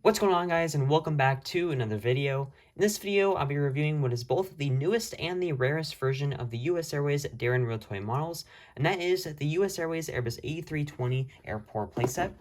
What's going on, guys, and welcome back to another video. In this video, I'll be reviewing what is both the newest and the rarest version of the US Airways Daron Realtoy models, and that is the US Airways Airbus A320 Airport Playset.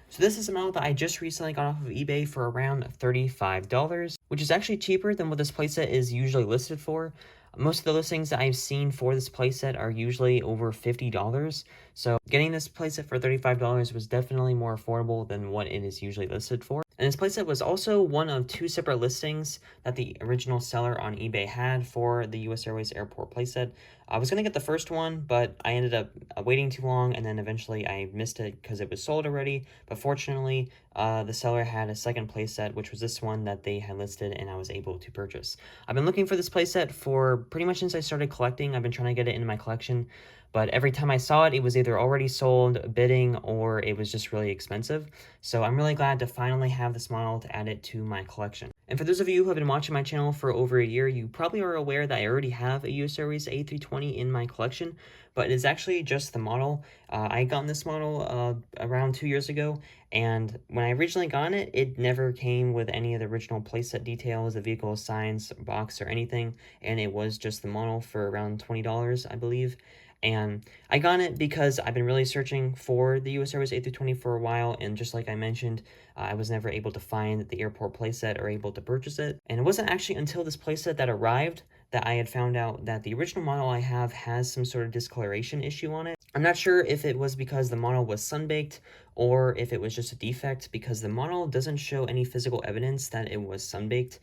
So this is a model that I just recently got off of eBay for around $35, which is actually cheaper than what this playset is usually listed for. Most of the listings that I've seen for this playset are usually over $50, so getting this playset for $35 was definitely more affordable than what it is usually listed for. And this playset was also one of two separate listings that the original seller on eBay had for the US Airways Airport playset. I was going to get the first one, but I ended up waiting too long, and then eventually I missed it because it was sold already. But fortunately, the seller had a second playset, which was this one that they had listed, and I was able to purchase. I've been looking for this playset for pretty much since I started collecting. I've been trying to get it into my collection, but every time I saw it, it was either already sold, bidding, or it was just really expensive. So I'm really glad to finally have this model to add it to my collection. And for those of you who have been watching my channel for over a year, you probably are aware that I already have a US Airways A320 in my collection, but it is actually just the model. I got this model around 2 years ago, and when I originally got it, it never came with any of the original playset details, the vehicle signs, box, or anything, and it was just the model for around $20, I believe. And I got it because I've been really searching for the US Airways A320 for a while, and just like I mentioned, I was never able to find the airport playset or able to purchase it. And it wasn't actually until this playset that arrived that I had found out that the original model I have has some sort of discoloration issue on it. I'm not sure if it was because the model was sun-baked or if it was just a defect, because the model doesn't show any physical evidence that it was sun-baked.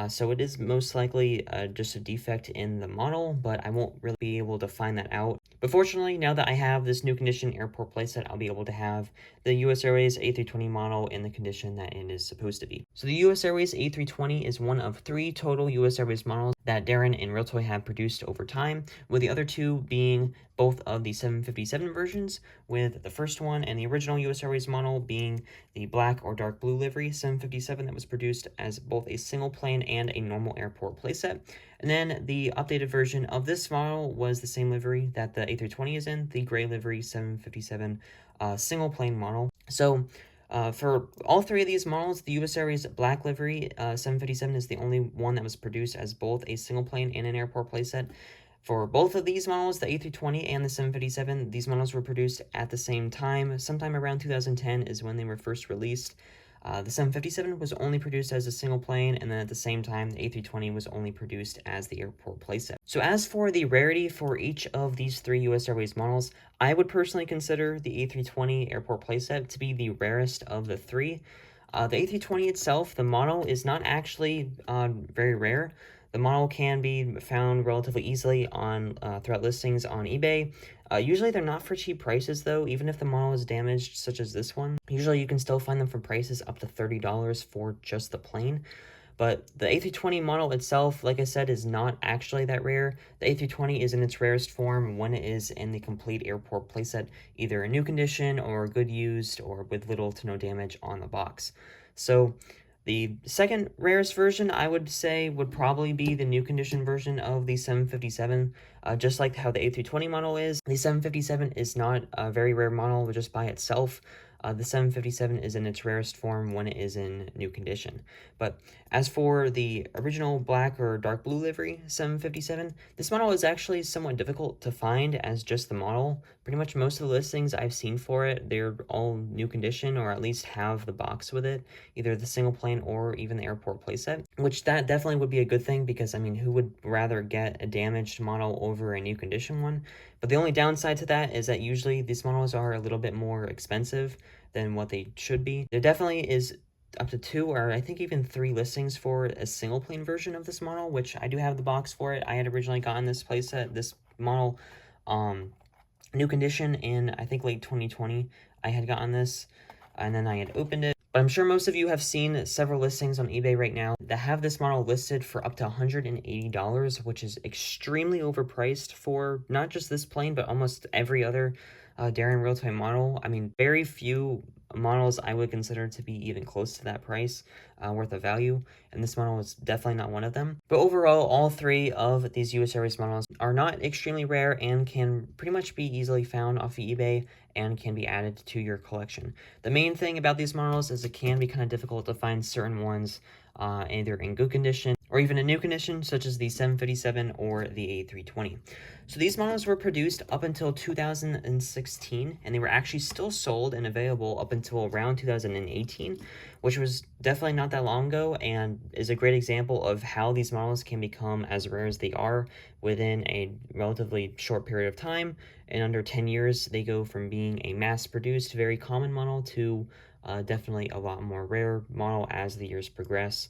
So it is most likely just a defect in the model, but I won't really be able to find that out. But fortunately, now that I have this new condition airport playset, I'll be able to have the US Airways A320 model in the condition that it is supposed to be. So the US Airways A320 is one of 3 total US Airways models that Daron and Realtoy have produced over time, with the other 2 being both of the 757 versions, with the first one and the original US Airways model being the black or dark blue livery 757 that was produced as both a single plane and a normal airport playset. And then the updated version of this model was the same livery that the A320 is in, the gray livery 757 single plane model. So for all 3 of these models, the US Airways black livery 757 is the only one that was produced as both a single plane and an airport playset. For both of these models, the A320 and the 757, these models were produced at the same time. Sometime around 2010 is when they were first released. The 757 was only produced as a single plane, and then at the same time, the A320 was only produced as the airport playset. So as for the rarity for each of these 3 US Airways models, I would personally consider the A320 airport playset to be the rarest of the 3. The A320 itself, the model is not actually very rare. The model can be found relatively easily on throughout listings on eBay. Usually they're not for cheap prices though, even if the model is damaged, such as this one. Usually you can still find them for prices up to $30 for just the plane. But the A320 model itself, like I said, is not actually that rare. The A320 is in its rarest form when it is in the complete airport playset, either in new condition or good used or with little to no damage on the box. So the second rarest version, I would say, would probably be the new condition version of the 757, just like how the A320 model is. The 757 is not a very rare model just by itself. The 757 is in its rarest form when it is in new condition. But as for the original black or dark blue livery 757, this model is actually somewhat difficult to find as just the model. Pretty much most of the listings I've seen for it, they're all new condition or at least have the box with it, either the single plane or even the airport playset, which that definitely would be a good thing because, I mean, who would rather get a damaged model over a new condition one? But the only downside to that is that usually these models are a little bit more expensive than what they should be. There definitely is up to 2 or I think even 3 listings for a single plane version of this model, which I do have the box for it. I had originally gotten this playset, this model, new condition in I think late 2020. I had gotten this and then I had opened it. But I'm sure most of you have seen several listings on eBay right now that have this model listed for up to $180, which is extremely overpriced for not just this plane, but almost every other Daron Realtoy model. I mean, very few models I would consider to be even close to that price. worth of value, and this model is definitely not one of them. But overall, all three of these US Airways models are not extremely rare and can pretty much be easily found off of eBay and can be added to your collection. The main thing about these models is it can be kind of difficult to find certain ones either in good condition or even in new condition, such as the 757 or the A320. So these models were produced up until 2016, and they were actually still sold and available up until around 2018, which was definitely not that long ago, and is a great example of how these models can become as rare as they are within a relatively short period of time. In under 10 years, they go from being a mass-produced, very common model to definitely a lot more rare model as the years progress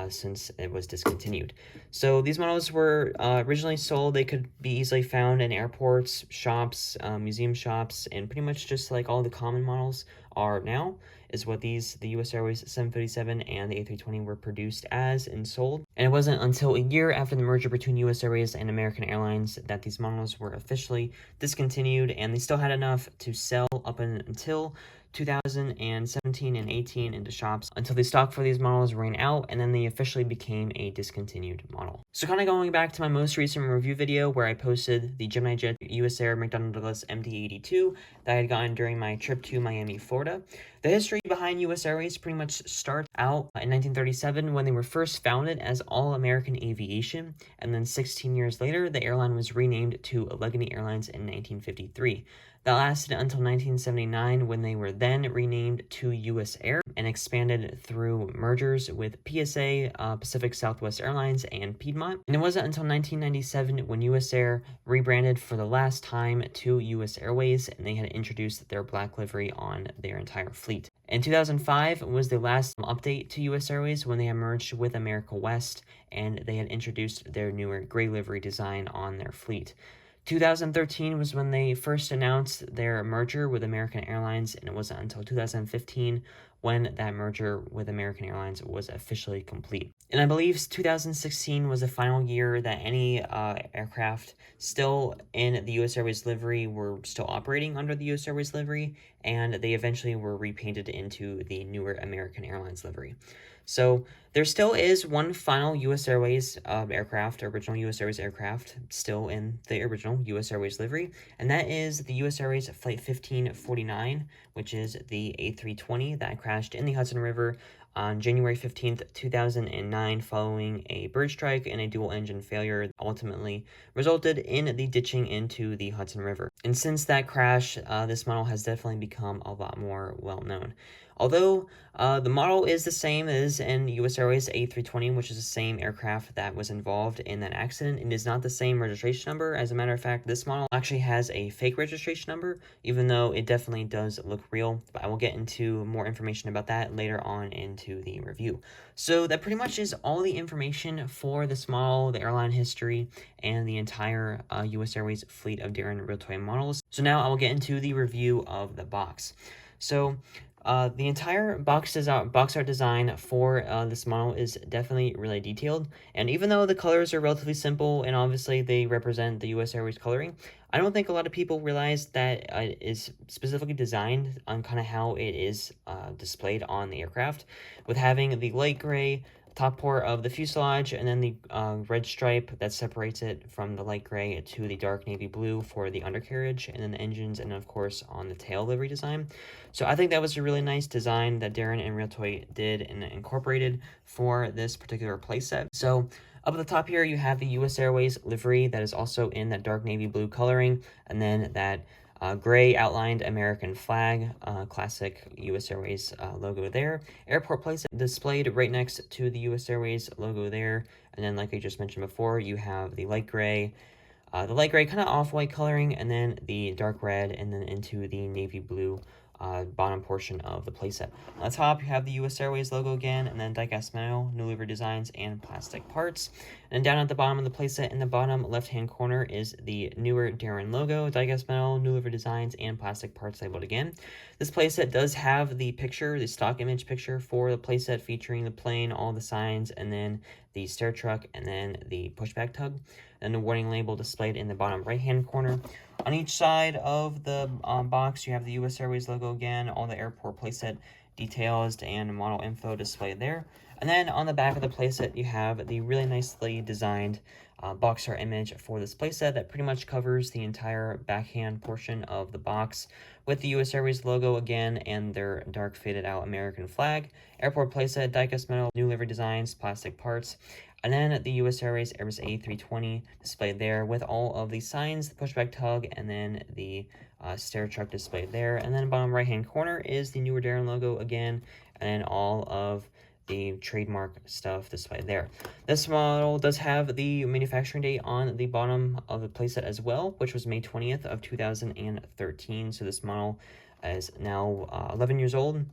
since it was discontinued. So these models were originally sold. They could be easily found in airports, shops, museum shops, and pretty much just like all the common models are now is what the US Airways 757 and the A320 were produced as and sold. And it wasn't until a year after the merger between US Airways and American Airlines that these models were officially discontinued, and they still had enough to sell up until 2017 and 18 into shops until the stock for these models ran out, and then they officially became a discontinued model. So kind of going back to my most recent review video where I posted the Gemini Jet US Air McDonnell Douglas MD-82 that I had gotten during my trip to Miami, Florida. The history behind US Airways pretty much starts out in 1937 when they were first founded as All American Aviation, and then 16 years later the airline was renamed to Allegheny Airlines in 1953. That lasted until 1979 when they were then renamed to US Air and expanded through mergers with PSA, Pacific Southwest Airlines, and Piedmont. And it wasn't until 1997 when US Air rebranded for the last time to US Airways, and they had introduced their black livery on their entire fleet. In 2005 was the last update to US Airways when they had merged with America West, and they had introduced their newer gray livery design on their fleet. 2013 was when they first announced their merger with American Airlines, and it wasn't until 2015 when that merger with American Airlines was officially complete. And I believe 2016 was the final year that any aircraft still in the US Airways livery were still operating under the US Airways livery, and they eventually were repainted into the newer American Airlines livery. So there still is one final US Airways aircraft, original US Airways aircraft, still in the original US Airways livery, and that is the US Airways Flight 1549, which is the A320 that crashed in the Hudson River on January 15th, 2009, following a bird strike and a dual engine failure that ultimately resulted in the ditching into the Hudson River. And since that crash, this model has definitely become a lot more well known. Although the model is the same as in US Airways A320, which is the same aircraft that was involved in that accident, it is not the same registration number. As a matter of fact, this model actually has a fake registration number, even though it definitely does look real. But I will get into more information about that later on into the review. So that pretty much is all the information for this model, the airline history, and the entire US Airways fleet of Daron Realtoy models. So now I will get into the review of the box. So the entire box art design for this model is definitely really detailed, and even though the colors are relatively simple and obviously they represent the US Airways coloring, I don't think a lot of people realize that it is specifically designed on kind of how it is displayed on the aircraft, with having the light gray top part of the fuselage, and then the red stripe that separates it from the light gray to the dark navy blue for the undercarriage, and then the engines, and of course on the tail livery design. So I think that was a really nice design that Daron and Realtoy did and incorporated for this particular playset. So up at the top here, you have the US Airways livery that is also in that dark navy blue coloring, and then that gray outlined American flag, classic US Airways logo there. Airport playset displayed right next to the US Airways logo there. And then, like I just mentioned before, you have the light gray kind of off-white coloring, and then the dark red, and then into the navy blue bottom portion of the playset. On the top, you have the US Airways logo again, and then die-cast metal, new livery designs, and plastic parts. And down at the bottom of the playset, in the bottom left-hand corner, is the newer Daron logo, die-cast metal, new livery designs, and plastic parts labeled again. This playset does have the picture, the stock image picture for the playset, featuring the plane, all the signs, and then the stair truck, and then the pushback tug, and the warning label displayed in the bottom right-hand corner. On each side of the box, you have the US Airways logo again, all the airport playset details and model info displayed there. And then on the back of the playset, you have the really nicely designed box art image for this playset that pretty much covers the entire backhand portion of the box with the US Airways logo again and their dark faded out American flag, airport playset, diecast metal, new livery designs, plastic parts, and then the US Airways Airbus A320 displayed there with all of the signs, the pushback tug, and then the stair truck displayed there. And then bottom right hand corner is the newer Daron logo again, and then all of the trademark stuff displayed there. This model does have the manufacturing date on the bottom of the playset as well, which was May 20th of 2013. So this model is now 11 years old.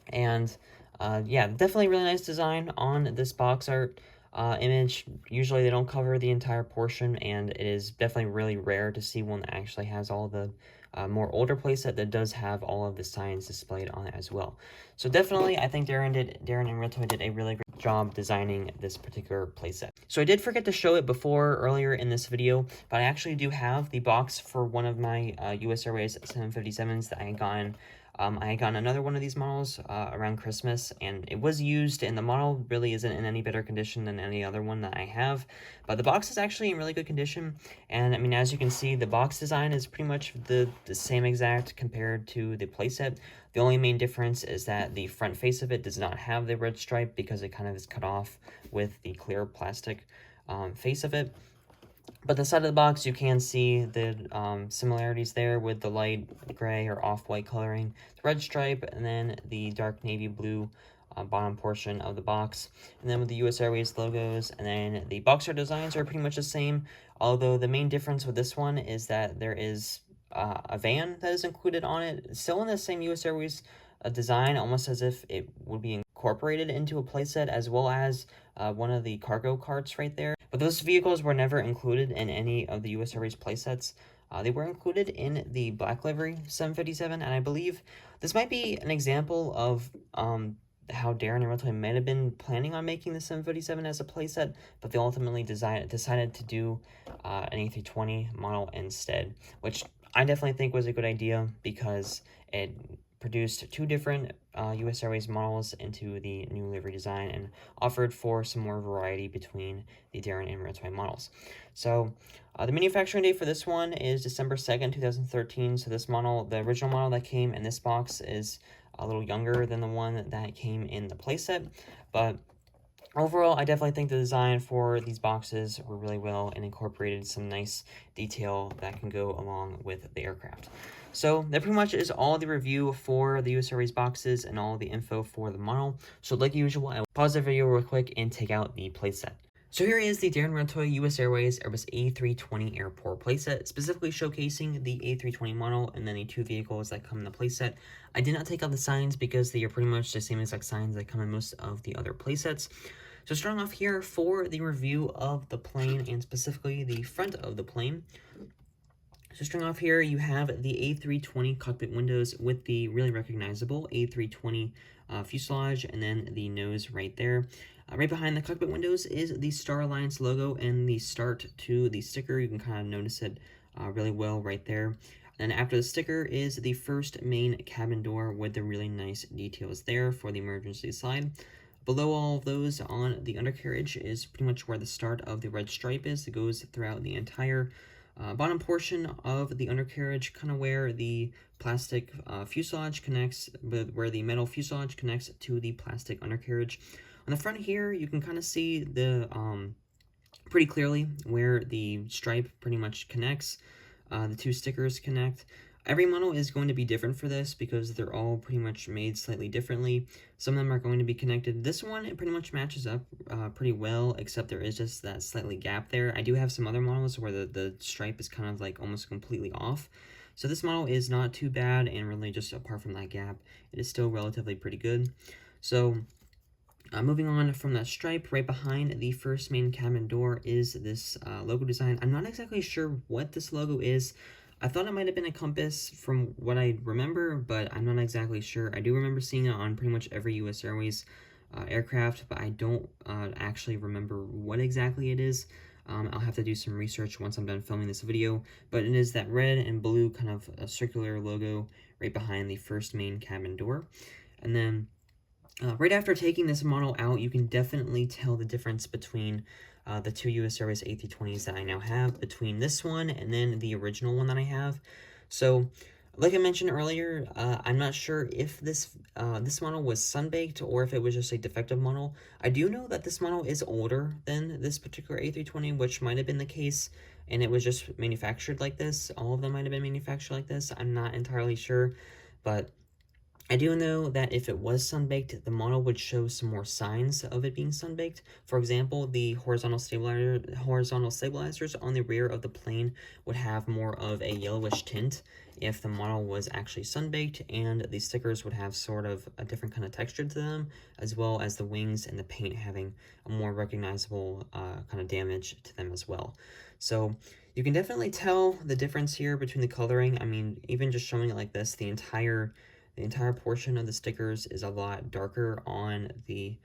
And yeah, definitely really nice design on this box art image. Usually they don't cover the entire portion, and it is definitely really rare to see one that actually has all the more older playset that does have all of the signs displayed on it as well. So definitely, I think Daron and Realtoy did a really great job designing this particular playset. So I did forget to show it before earlier in this video, but I actually do have the box for one of my US Airways 757s that I had gotten. I had gotten another one of these models around Christmas, and it was used, and the model really isn't in any better condition than any other one that I have. But the box is actually in really good condition, and I mean, as you can see, the box design is pretty much the same exact compared to the playset. The only main difference is that the front face of it does not have the red stripe because it kind of is cut off with the clear plastic face of it. But the side of the box, you can see the similarities there with the light gray or off-white coloring, the red stripe, and then the dark navy blue bottom portion of the box. And then with the US Airways logos, and then the box art designs are pretty much the same, although the main difference with this one is that there is a van that is included on it, still in the same US Airways design, almost as if it would be incorporated into a playset, as well as one of the cargo carts right there. But those vehicles were never included in any of the US Airways playsets. They were included in the black livery 757, and I believe this might be an example of how Daron and Realtoy might have been planning on making the 757 as a playset, but they ultimately decided to do an A320 model instead, which I definitely think was a good idea because it produced two different US Airways models into the new livery design and offered for some more variety between the Daron and Realtoy models. So the manufacturing date for this one is December 2nd, 2013. So this model, the original model that came in this box, is a little younger than the one that came in the playset, but overall, I definitely think the design for these boxes were really well and incorporated some nice detail that can go along with the aircraft. So that pretty much is all the review for the US Airways boxes and all the info for the model. So like usual, I will pause the video real quick and take out the playset. So here is the Daron Realtoy US Airways Airbus A320 Airport playset, specifically showcasing the A320 model and then the two vehicles that come in the playset. I did not take out the signs because they are pretty much the same exact signs that come in most of the other playsets. So starting off here for the review of the plane and specifically the front of the plane. So starting off here, you have the A320 cockpit windows with the really recognizable A320 fuselage and then the nose right there. Right behind the cockpit windows is the Star Alliance logo and the start to the sticker. You can kind of notice it really well right there. And after the sticker is the first main cabin door with the really nice details there for the emergency slide. Below all of those on the undercarriage is pretty much where the start of the red stripe is. It goes throughout the entire bottom portion of the undercarriage, kind of where the plastic fuselage connects, where the metal fuselage connects to the plastic undercarriage. On the front here, you can kind of see the pretty clearly where the stripe pretty much connects. The two stickers connect. Every model is going to be different for this because they're all pretty much made slightly differently. Some of them are going to be connected. This one, it pretty much matches up pretty well, except there is just that slightly gap there. I do have some other models where the stripe is kind of like almost completely off. So this model is not too bad, and really just apart from that gap, it is still relatively pretty good. So moving on from that stripe, right behind the first main cabin door is this logo design. I'm not exactly sure what this logo is. I thought it might have been a compass from what I remember, but I'm not exactly sure. I do remember seeing it on pretty much every US Airways aircraft, but I don't actually remember what exactly it is. I'll have to do some research once I'm done filming this video, but it is that red and blue kind of circular logo right behind the first main cabin door. And then right after taking this model out, you can definitely tell the difference between the two US Airways A320s that I now have, between this one and then the original one that I have. So, like I mentioned earlier, I'm not sure if this model was sunbaked or if it was just a defective model. I do know that this model is older than this particular A320, which might have been the case, and it was just manufactured like this. All of them might have been manufactured like this. I'm not entirely sure, but I do know that if it was sunbaked, the model would show some more signs of it being sunbaked. For example, the horizontal stabilizers on the rear of the plane would have more of a yellowish tint if the model was actually sunbaked, and the stickers would have sort of a different kind of texture to them, as well as the wings and the paint having a more recognizable kind of damage to them as well. So you can definitely tell the difference here between the coloring. I mean, even just showing it like this, the entire portion of the stickers is a lot darker on the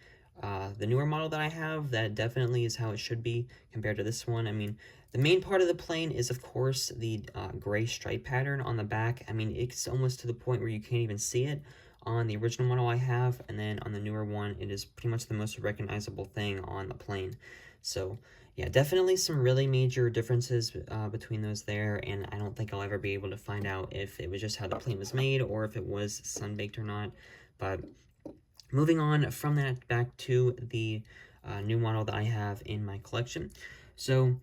newer model that I have. That definitely is how it should be compared to this one. I mean, the main part of the plane is, of course, the gray stripe pattern on the back. I mean, it's almost to the point where you can't even see it on the original model I have, and then on the newer one, it is pretty much the most recognizable thing on the plane. So yeah, definitely some really major differences between those there, and I don't think I'll ever be able to find out if it was just how the plane was made or if it was sun-baked or not. But moving on from that back to the new model that I have in my collection. So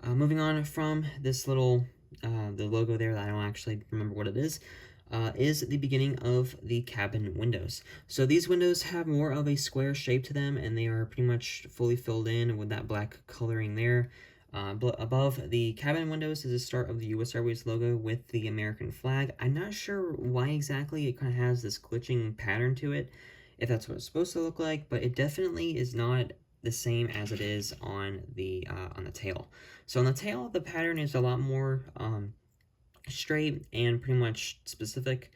moving on from this little, the logo there that I don't actually remember what it is the beginning of the cabin windows. So these windows have more of a square shape to them, and they are pretty much fully filled in with that black coloring there. Above the cabin windows is the start of the US Airways logo with the American flag. I'm not sure why exactly it kind of has this glitching pattern to it, if that's what it's supposed to look like, but it definitely is not the same as it is on the tail. So on the tail, the pattern is a lot more straight and pretty much specific.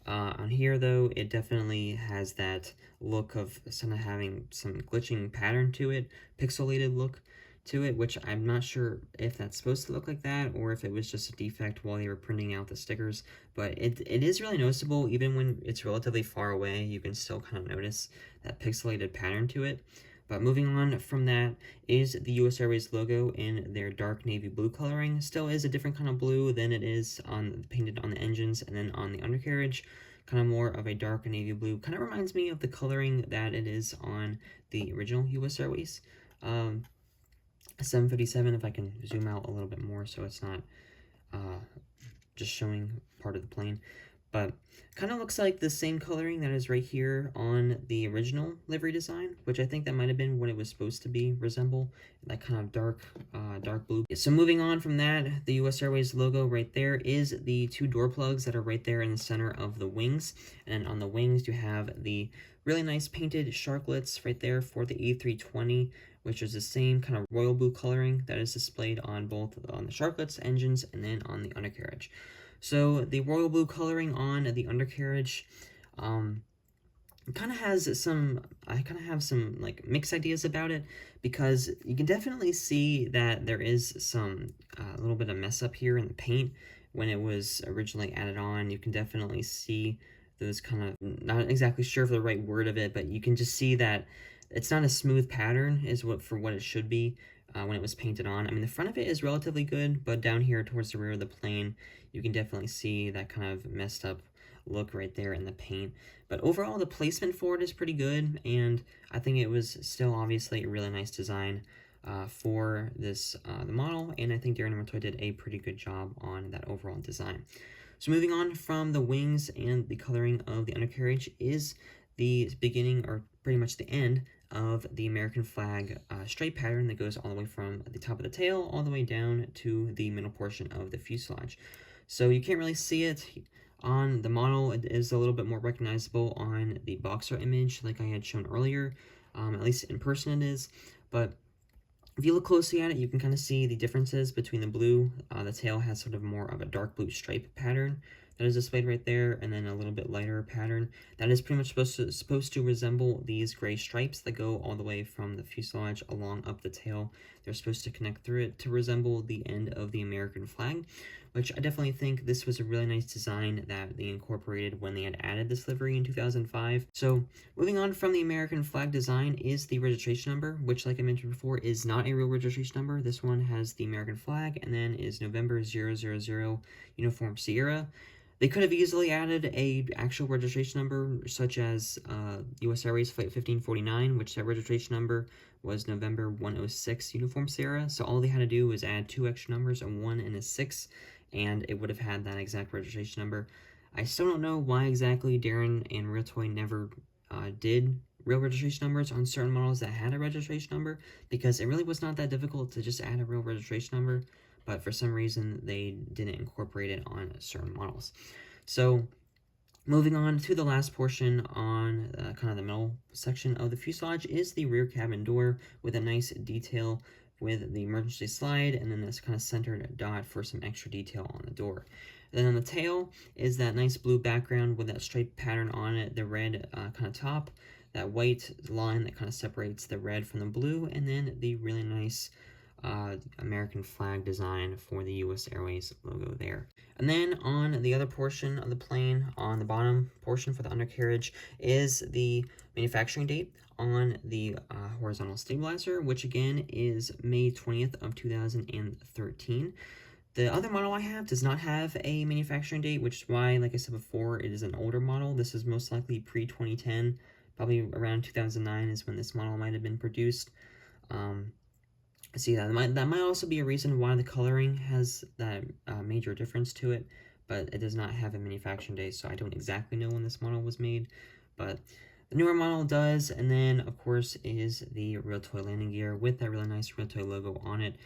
On here, though, it definitely has that look of kind of having some glitching pattern to it, pixelated look to it, which I'm not sure if that's supposed to look like that or if it was just a defect while they were printing out the stickers, but it is really noticeable. Even when it's relatively far away, you can still kind of notice that pixelated pattern to it. But moving on from that is the US Airways logo in their dark navy blue coloring. Still is a different kind of blue than it is painted on the engines and then on the undercarriage. Kind of more of a dark navy blue. Kind of reminds me of the coloring that it is on the original US Airways 757, if I can zoom out a little bit more so it's not just showing part of the plane. But kind of looks like the same coloring that is right here on the original livery design, which I think that might have been what it was supposed to be, resemble, that kind of dark blue. So moving on from that, the US Airways logo right there is the two door plugs that are right there in the center of the wings. And on the wings, you have the really nice painted sharklets right there for the A320, which is the same kind of royal blue coloring that is displayed on both on the sharklets, engines, and then on the undercarriage. So the royal blue coloring on the undercarriage kind of has some, I kind of have some like mixed ideas about it, because you can definitely see that there is some a little bit of mess up here in the paint when it was originally added on. You can definitely see those kind of, not exactly sure of the right word of it, but you can just see that it's not a smooth pattern is what it should be when it was painted on. I mean, the front of it is relatively good, but down here towards the rear of the plane, you can definitely see that kind of messed up look right there in the paint. But overall, the placement for it is pretty good, and I think it was still obviously a really nice design for this the model, and I think Daron Realtoy did a pretty good job on that overall design. So moving on from the wings and the coloring of the undercarriage is the beginning, or pretty much the end, of the American flag stripe pattern that goes all the way from the top of the tail all the way down to the middle portion of the fuselage. So you can't really see it on the model. It is a little bit more recognizable on the boxer image like I had shown earlier, at least in person it is, but if you look closely at it, you can kind of see the differences between the blue. The tail has sort of more of a dark blue stripe pattern that is displayed right there, and then a little bit lighter pattern that is pretty much supposed to resemble these gray stripes that go all the way from the fuselage along up the tail. They're supposed to connect through it to resemble the end of the American flag, which I definitely think this was a really nice design that they incorporated when they had added this livery in 2005. So moving on from the American flag design is the registration number, which, like I mentioned before, is not a real registration number. This one has the American flag and then is November 000 Uniform Sierra. They could have easily added a actual registration number, such as US Airways Flight 1549, which that registration number was November 106 Uniform Sierra. So all they had to do was add 2 extra numbers, a 1 and a 6, and it would have had that exact registration number. I still don't know why exactly Daron and Realtoy never did real registration numbers on certain models that had a registration number, because it really was not that difficult to just add a real registration number, but for some reason they didn't incorporate it on certain models. So moving on to the last portion on kind of the middle section of the fuselage is the rear cabin door with a nice detail with the emergency slide and then this kind of centered dot for some extra detail on the door. Then on the tail is that nice blue background with that striped pattern on it, the red kind of top, that white line that kind of separates the red from the blue, and then the really nice American flag design for the US Airways logo there. And then on the other portion of the plane, on the bottom portion for the undercarriage, is the manufacturing date on the horizontal stabilizer, which again is May 20th of 2013. The other model I have does not have a manufacturing date, which is why, like I said before, it is an older model. This is most likely pre-2010, probably around 2009 is when this model might have been produced. See, that might also be a reason why the coloring has that major difference to it, but it does not have a manufacturing date, so I don't exactly know when this model was made, but the newer model does. And then, of course, is the Realtoy landing gear with that really nice Realtoy logo on it.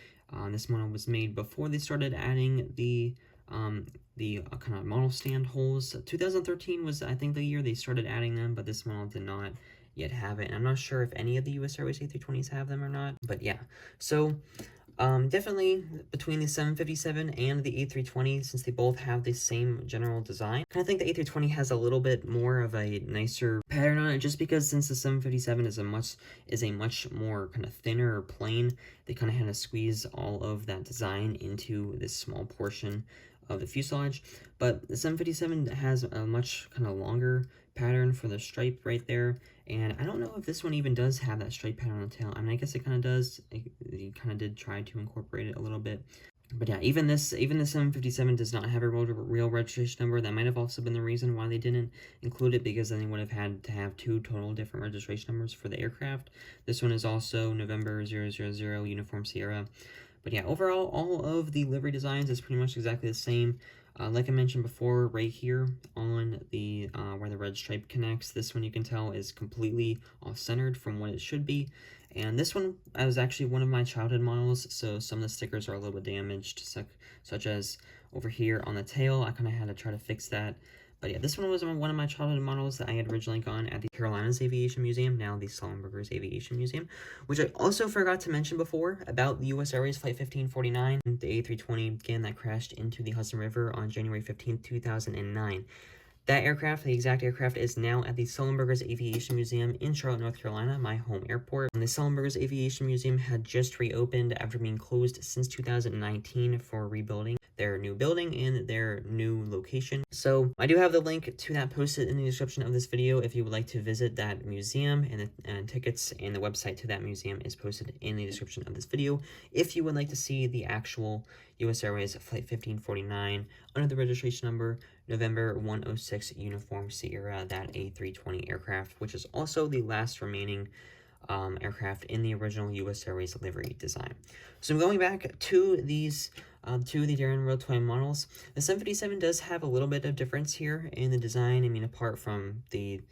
This model was made before they started adding the kind of model stand holes. 2013 was, I think, the year they started adding them, but this model did not yet have it. And I'm not sure if any of the US Airways A320s have them or not, but yeah. So definitely between the 757 and the A320, since they both have the same general design, I kind of think the A320 has a little bit more of a nicer pattern on it, just because since the 757 is a much more kind of thinner plane, they kind of had to squeeze all of that design into this small portion of the fuselage. But the 757 has a much kind of longer pattern for the stripe right there, and I don't know if this one even does have that stripe pattern on the tail. I mean, I guess it kind of does. It kind of did try to incorporate it a little bit, but yeah, even the 757 does not have a real registration number. That might have also been the reason why they didn't include it, because then they would have had to have 2 total different registration numbers for the aircraft. This one is also November 000 Uniform Sierra. But yeah, overall, all of the livery designs is pretty much exactly the same. Like I mentioned before, right here on the where the red stripe connects, this one you can tell is completely off-centered from what it should be. And this one was actually one of my childhood models, so some of the stickers are a little bit damaged, such as over here on the tail. I kind of had to try to fix that. But yeah, this one was one of my childhood models that I had originally gotten at the Carolinas Aviation Museum, now the Sullenberger's Aviation Museum, which I also forgot to mention before about the US Airways Flight 1549, the A320, again, that crashed into the Hudson River on January 15th, 2009. That aircraft, the exact aircraft, is now at the Sullenberger's Aviation Museum in Charlotte, North Carolina, my home airport. And the Sullenberger's Aviation Museum had just reopened after being closed since 2019 for rebuilding their new building and their new location. So I do have the link to that posted in the description of this video if you would like to visit that museum, and tickets and the website to that museum is posted in the description of this video if you would like to see the actual US Airways Flight 1549 under the registration number November 106 Uniform Sierra, that A320 aircraft, which is also the last remaining aircraft in the original US Airways livery design. So going back to these to the Daron Realtoy models, the 757 does have a little bit of difference here in the design. I mean, apart from the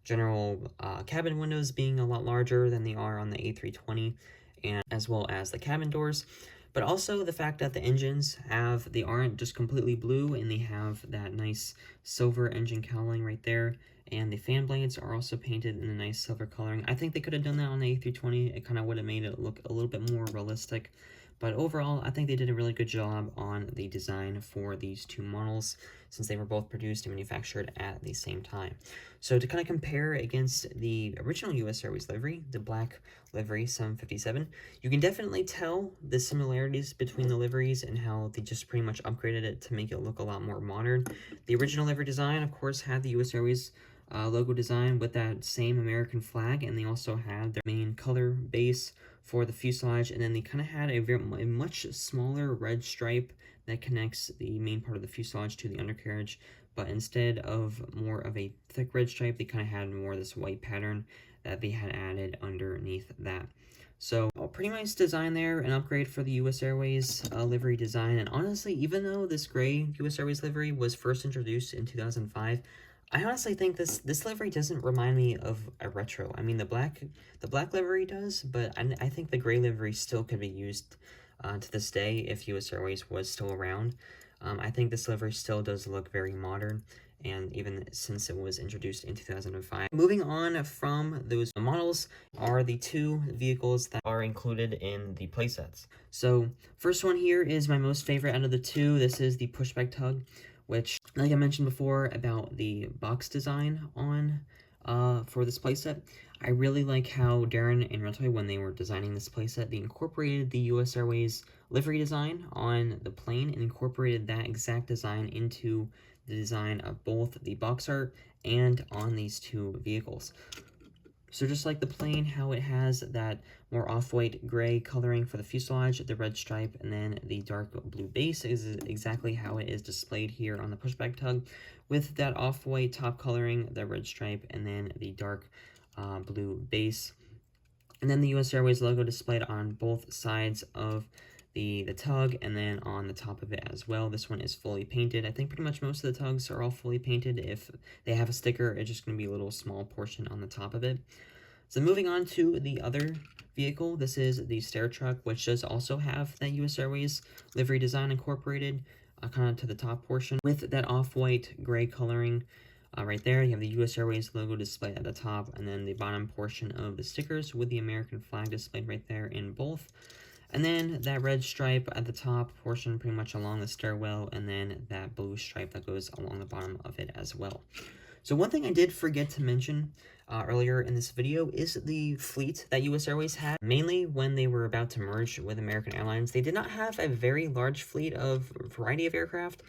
general cabin windows being a lot larger than they are on the A320, and as well as the cabin doors, but also the fact that the engines they aren't just completely blue, and they have that nice silver engine cowling right there, and the fan blades are also painted in a nice silver coloring. I think they could have done that on the A320. It kind of would have made it look a little bit more realistic, But overall, I think they did a really good job on the design for these two models, since they were both produced and manufactured at the same time. So to kind of compare against the original US Airways livery, the black livery 757, you can definitely tell the similarities between the liveries and how they just pretty much upgraded it to make it look a lot more modern. The original livery design, of course, had the US Airways logo design with that same American flag, and they also had their main color base for the fuselage, and then they kind of had a much smaller red stripe that connects the main part of the fuselage to the undercarriage, but instead of more of a thick red stripe, they kind of had more of this white pattern that they had added underneath that. So, pretty nice design there, an upgrade for the US Airways livery design, and honestly, even though this gray US Airways livery was first introduced in 2005, I honestly think this livery doesn't remind me of a retro. I mean, the black livery does, but I think the gray livery still could be used to this day if US Airways was still around. I think this livery still does look very modern, and even since it was introduced in 2005. Moving on from those models are the two vehicles that are included in the playsets. So first one here is my most favorite out of the two. This is the pushback tug, which, like I mentioned before about the box design on for this playset, I really like how Daron and Realtoy, when they were designing this playset, they incorporated the US Airways livery design on the plane and incorporated that exact design into the design of both the box art and on these two vehicles. So just like the plane, how it has that more off-white gray coloring for the fuselage, the red stripe, and then the dark blue base is exactly how it is displayed here on the pushback tug, with that off-white top coloring, the red stripe, and then the dark blue base. And then the US Airways logo displayed on both sides of the tug, and then on the top of it as well. This one is fully painted. I think pretty much most of the tugs are all fully painted. If they have a sticker, it's just going to be a little small portion on the top of it. So moving on to the other vehicle, this is the stair truck, which does also have that US Airways livery design incorporated kind of to the top portion with that off-white gray coloring. Right there, you have the US Airways logo displayed at the top, and then the bottom portion of the stickers with the American flag displayed right there in both. And then that red stripe at the top portion pretty much along the stairwell, and then that blue stripe that goes along the bottom of it as well. So one thing I did forget to mention earlier in this video is the fleet that US Airways had. Mainly when they were about to merge with American Airlines, they did not have a very large fleet of a variety of aircraft.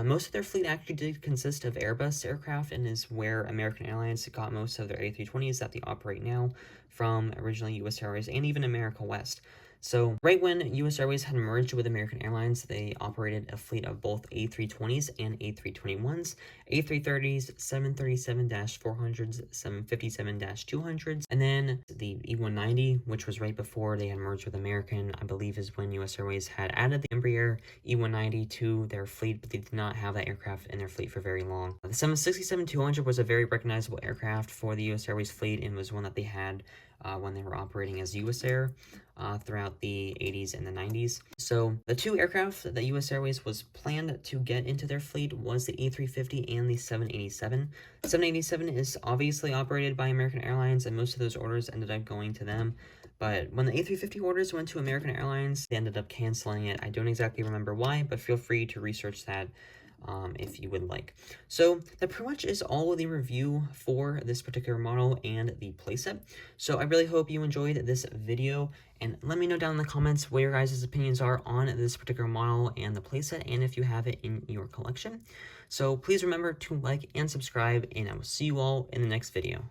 Most of their fleet actually did consist of Airbus aircraft, and is where American Airlines got most of their A320s that they operate now from originally US Airways and even America West. So right when US Airways had merged with American Airlines, they operated a fleet of both A320s and A321s, A330s, 737-400s, 757-200s, and then the E190, which was right before they had merged with American, I believe is when US Airways had added the Embraer E190 to their fleet, but they did not have that aircraft in their fleet for very long. The 767-200 was a very recognizable aircraft for the US Airways fleet, and was one that they had when they were operating as US Air throughout the 80s and the 90s. So the two aircraft that US Airways was planned to get into their fleet was the A350 and the 787. 787 is obviously operated by American Airlines, and most of those orders ended up going to them. But when the A350 orders went to American Airlines, they ended up canceling it. I don't exactly remember why, but feel free to research that if you would like. So that pretty much is all of the review for this particular model and the playset. So I really hope you enjoyed this video, and let me know down in the comments what your guys' opinions are on this particular model and the playset, and if you have it in your collection. So please remember to like and subscribe, and I will see you all in the next video.